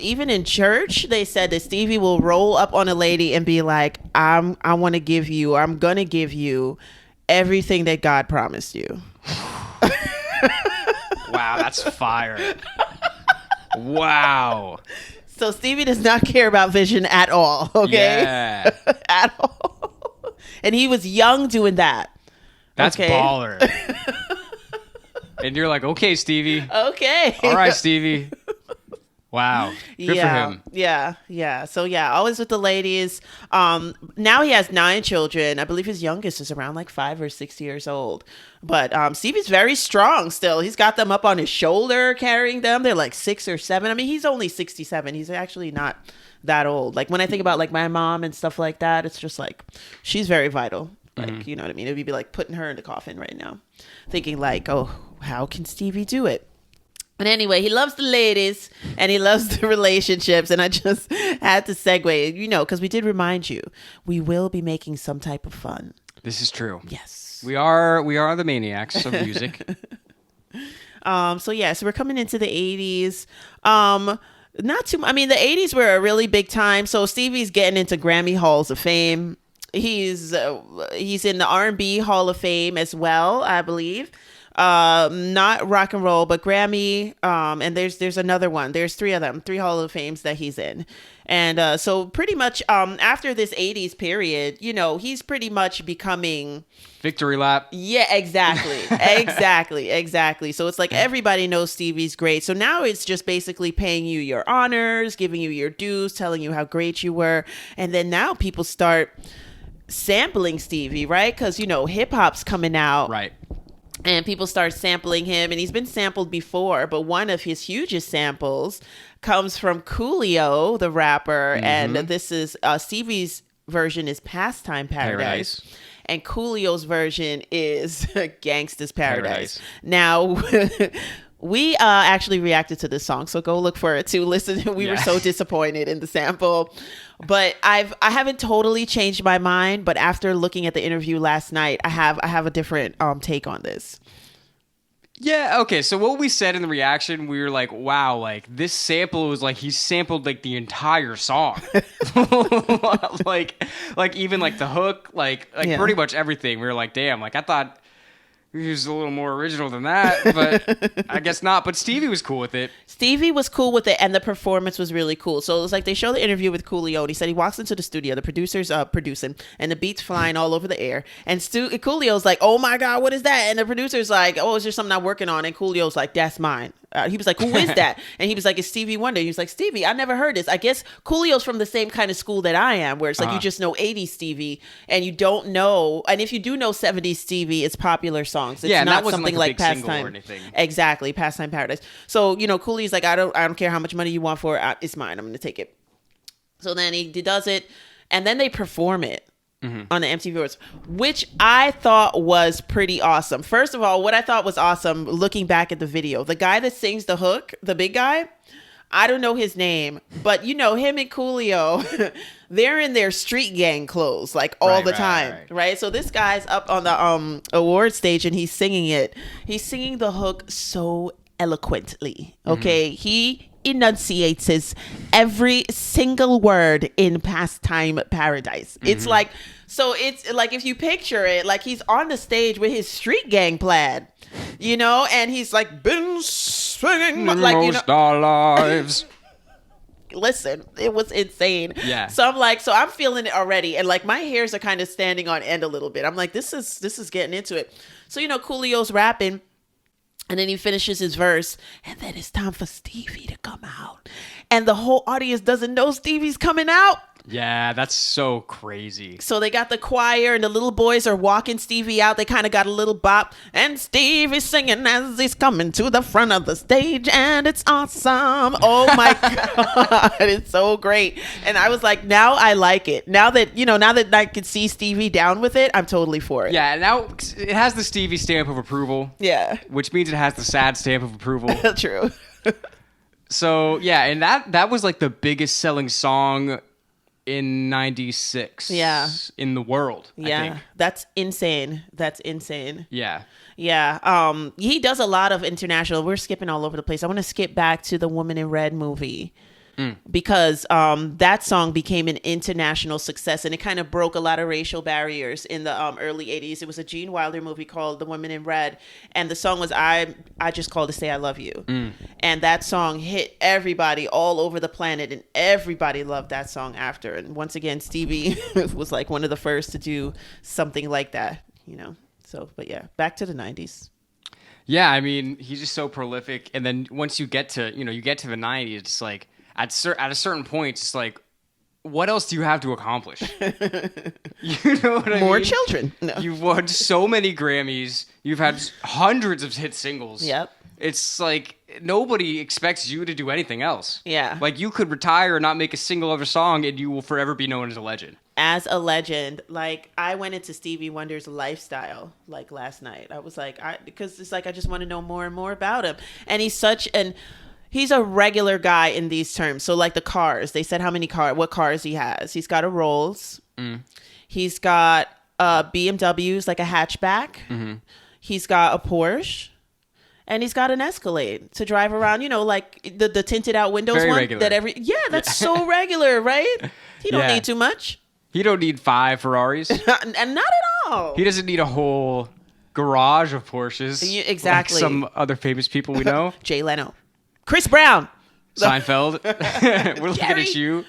even in church, they said that Stevie will roll up on a lady and be like, I'm going to give you, or I'm going to give you everything that God promised you. Wow, that's fire. Wow. So Stevie does not care about vision at all, okay? Yeah. At all. And he was young doing that. That's okay? baller. And you're like, okay, Stevie. Okay. All right, Stevie. Wow. Good for him. Yeah. So yeah, always with the ladies. Now he has 9 children. I believe his youngest is around like 5 or 6 years old. But Stevie's very strong still. He's got them up on his shoulder carrying them. They're like 6 or 7. I mean, he's only 67. He's actually not that old. Like when I think about like my mom and stuff like that, it's just like she's very vital. Like, you know what I mean? It would be like putting her in the coffin right now. Thinking like, oh, how can Stevie do it? But anyway, he loves the ladies and he loves the relationships. And I just had to segue, you know, because we did remind you, we will be making some type of fun. This is true. Yes. We are the maniacs of music. So we're coming into the 80s. Not too, I mean, the 80s were a really big time. So Stevie's getting into Grammy Halls of Fame. He's in the R&B Hall of Fame as well, I believe. Not rock and roll, but Grammy. And there's another one. There's 3 of them, 3 Hall of Fames that he's in. And so pretty much after this 80s period, you know, he's pretty much becoming Victory lap. Yeah, exactly. Exactly. So it's like everybody knows Stevie's great. So now it's just basically paying you your honors, giving you your dues, telling you how great you were. And then now people start sampling Stevie, right? Because, you know, hip hop's coming out. Right. And people start sampling him, and he's been sampled before, but one of his hugest samples comes from Coolio, the rapper, and this is Stevie's version is Pastime Paradise. And Coolio's version is Gangsta's Paradise. Now, we actually reacted to this song, so go look for it too. Listen, we were so disappointed in the sample. But I haven't totally changed my mind, but after looking at the interview last night, I have a different take on this. Yeah, okay, so what we said in the reaction, we were like, wow, like, this sample was like, he sampled, like, the entire song. like, even, like, the hook, like pretty much everything. We were like, damn, like, I thought he was a little more original than that, but I guess not. But Stevie was cool with it. Stevie was cool with it, and the performance was really cool. So it was like they show the interview with Coolio, and he said he walks into the studio, the producer's producing, and the beat's flying all over the air. And Coolio's like, oh my God, what is that? And the producer's like, oh, is there something I'm working on? And Coolio's like, that's mine. He was like, who is that? And he was like, it's Stevie Wonder. He was like, Stevie, I never heard this. I guess Coolio's from the same kind of school that I am, where it's like you just know 80s Stevie and you don't know. And if you do know 70s Stevie, it's popular songs. It's not something like Pastime or anything. Exactly, Pastime Paradise. So, you know, Coolio's like, I don't care how much money you want for it. It's mine. I'm going to take it. So then he does it, and then they perform it. On the MTV Awards, which I thought was pretty awesome. First of all, what I thought was awesome, looking back at the video, the guy that sings the hook, the big guy, I don't know his name, but you know, him and Coolio, they're in their street gang clothes like all the time, right? So this guy's up on the award stage and he's singing it. He's singing the hook so eloquently, okay? He enunciates his every single word in Pastime Paradise. It's like, so it's like, if you picture it, like he's on the stage with his street gang plaid, you know, and he's like, been swinging like, you know, our lives. Listen, it was insane. Yeah. So I'm like, so I'm feeling it already, and like my hairs are kind of standing on end a little bit. I'm like, this is getting into it. So, you know, Coolio's rapping. And then he finishes his verse, and then it's time for Stevie to come out. And the whole audience doesn't know Stevie's coming out. Yeah, that's so crazy. So they got the choir, and the little boys are walking Stevie out. They kind of got a little bop. And Stevie's singing as he's coming to the front of the stage, and it's awesome. Oh, my God. It's so great. And I was like, now I like it. Now that I can see Stevie down with it, I'm totally for it. Yeah, now it has the Stevie stamp of approval. Yeah. Which means it has the sad stamp of approval. True. So, yeah, and that was like the biggest selling song in 96 in the world. I think. That's insane. Yeah. He does a lot of international. We're skipping all over the place. I want to skip back to the Woman in Red movie. because that song became an international success, and it kind of broke a lot of racial barriers in the early 80s. It was a Gene Wilder movie called The Woman in Red, and the song was I Just Called to Say I Love You. And that song hit everybody all over the planet, and everybody loved that song after. And once again, Stevie was like one of the first to do something like that, you know. So, but yeah, back to the 90s. Yeah, I mean, he's just so prolific. And then once you get to, you get to the 90s, it's like, at a certain point, it's like, what else do you have to accomplish? You know what I mean? More children. No. You've won so many Grammys. You've had hundreds of hit singles. Yep. It's like, nobody expects you to do anything else. Yeah. Like, you could retire and not make a single other song, and you will forever be known as a legend. As a legend. Like, I went into Stevie Wonder's lifestyle like last night. I was like, because it's like I just want to know more and more about him. And he's a regular guy in these terms. So like the cars, they said what cars he has. He's got a Rolls. He's got BMWs, like a hatchback. He's got a Porsche. And he's got an Escalade to drive around, like the tinted out windows. Very one regular. That's so regular, right? He don't need too much. He don't need 5 Ferraris. And not at all. He doesn't need a whole garage of Porsches. Exactly. Like some other famous people we know. Jay Leno. Chris Brown. Seinfeld. We're looking at you.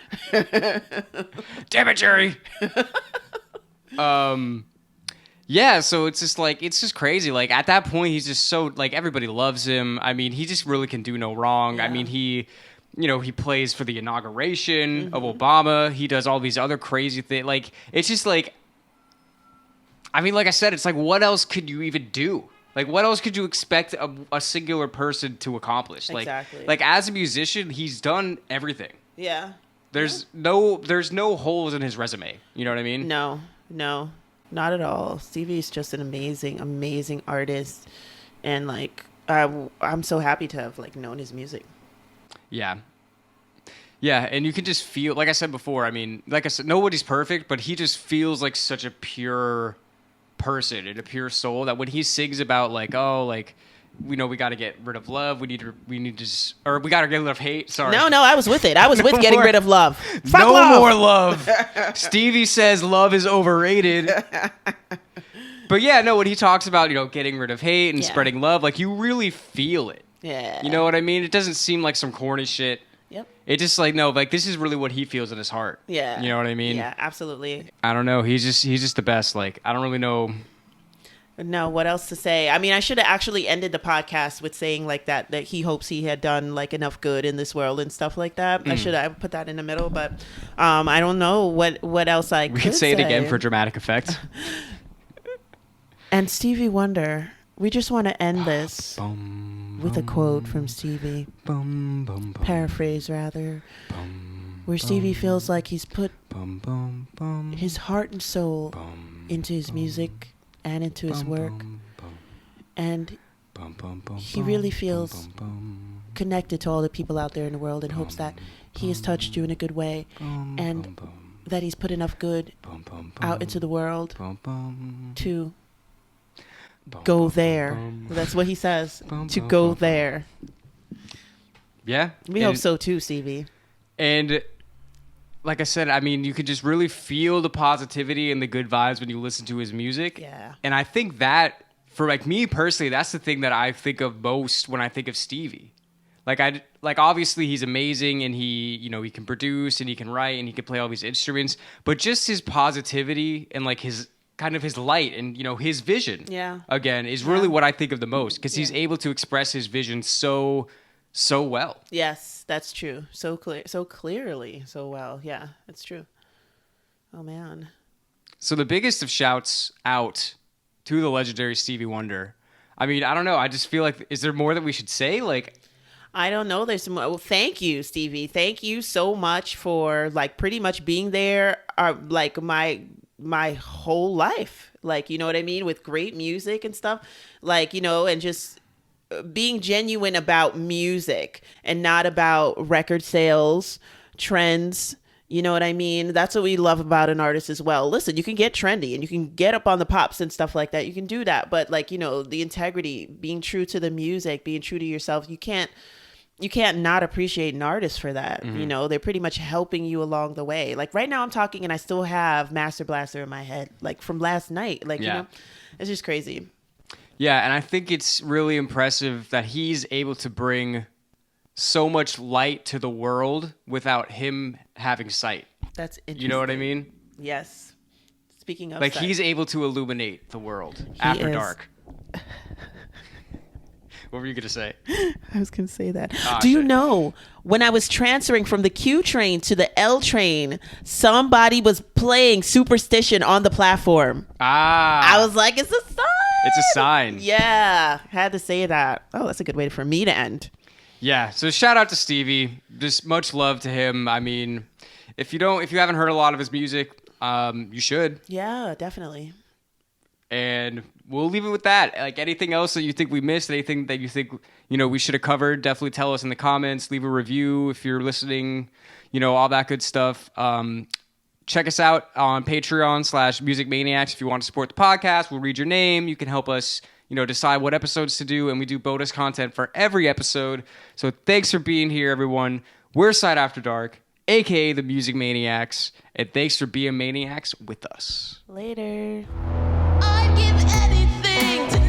Damn it, Jerry. Yeah, so it's just crazy. Like, at that point, he's just so, like, everybody loves him. I mean, he just really can do no wrong. Yeah. I mean, he plays for the inauguration of Obama. He does all these other crazy things. Like, it's just like, I mean, like I said, it's like, what else could you even do? Like, what else could you expect a singular person to accomplish? Exactly. Like as a musician, he's done everything. Yeah. There's no holes in his resume. You know what I mean? No, not at all. Stevie's just an amazing, amazing artist. And, like, I'm so happy to have, like, known his music. Yeah. Yeah, and you can just feel, like I said before, I mean, like I said, nobody's perfect, but he just feels like such a pure person and a pure soul that when he sings about, like, oh, like, we got to get rid of love, we got to get rid of hate, sorry. No, I was with it. I was with getting rid of love. Fuck no love. more love. Stevie says love is overrated. But yeah, no, when he talks about, getting rid of hate and spreading love, like, you really feel it. Yeah. You know what I mean? It doesn't seem like some corny shit. Yep. It just like, no, like, this is really what he feels in his heart. Yeah. You know what I mean? Yeah, absolutely. I don't know. He's just the best. Like, I don't really know. No, what else to say? I mean, I should have actually ended the podcast with saying like that he hopes he had done like enough good in this world and stuff like that. I should have put that in the middle, but I don't know what else I could say. We could say it again for dramatic effect. And Stevie Wonder, we just want to end this with a quote from Stevie. Paraphrase, rather. Where Stevie feels like he's put his heart and soul into his music and into his work. And he really feels connected to all the people out there in the world and hopes that he has touched you in a good way and that he's put enough good out into the world to go there. That's what he says. To go there. Yeah. We hope so too, Stevie. And like I said, I mean, you could just really feel the positivity and the good vibes when you listen to his music. Yeah. And I think that, for like me personally, that's the thing that I think of most when I think of Stevie. Like obviously he's amazing and he can produce and he can write and he can play all these instruments, but just his positivity and like his kind of his light and his vision. Yeah. Again, is really what I think of the most because he's able to express his vision so well. Yes, that's true. So clearly, so well. Yeah, that's true. Oh man. So the biggest of shouts out to the legendary Stevie Wonder. I mean, I don't know. I just feel like, is there more that we should say? Like, I don't know. There's some. Well, thank you, Stevie. Thank you so much for like pretty much being there. Like my whole life. Like, you know what I mean? With great music and stuff. Like, and just being genuine about music and not about record sales, trends. You know what I mean? That's what we love about an artist as well. Listen, you can get trendy and you can get up on the pops and stuff like that. You can do that. But like, the integrity, being true to the music, being true to yourself, you can't you can't not appreciate an artist for that. Mm-hmm. You know, they're pretty much helping you along the way. Like right now I'm talking and I still have Master Blaster in my head, like from last night. Like, you know, it's just crazy. Yeah, and I think it's really impressive that he's able to bring so much light to the world without him having sight. That's interesting. You know what I mean? Yes. Speaking of like sight. he's able to illuminate the world after is. dark. What were you going to say? I was going to say that. Do you know, when I was transferring from the Q train to the L train, somebody was playing Superstition on the platform. I was like, it's a sign. It's a sign. Yeah. Had to say that. Oh, that's a good way for me to end. Yeah. So shout out to Stevie. Just much love to him. I mean, if you haven't heard a lot of his music, you should. Yeah, definitely. And we'll leave it with that. Like anything else that you think we missed, anything that you think, we should have covered, definitely tell us in the comments. Leave a review if you're listening, all that good stuff. Check us out on Patreon/Music Maniacs. If you want to support the podcast, we'll read your name. You can help us, decide what episodes to do. And we do bonus content for every episode. So thanks for being here, everyone. We're Side After Dark, a.k.a. the Music Maniacs. And thanks for being maniacs with us. Later. I'd give anything to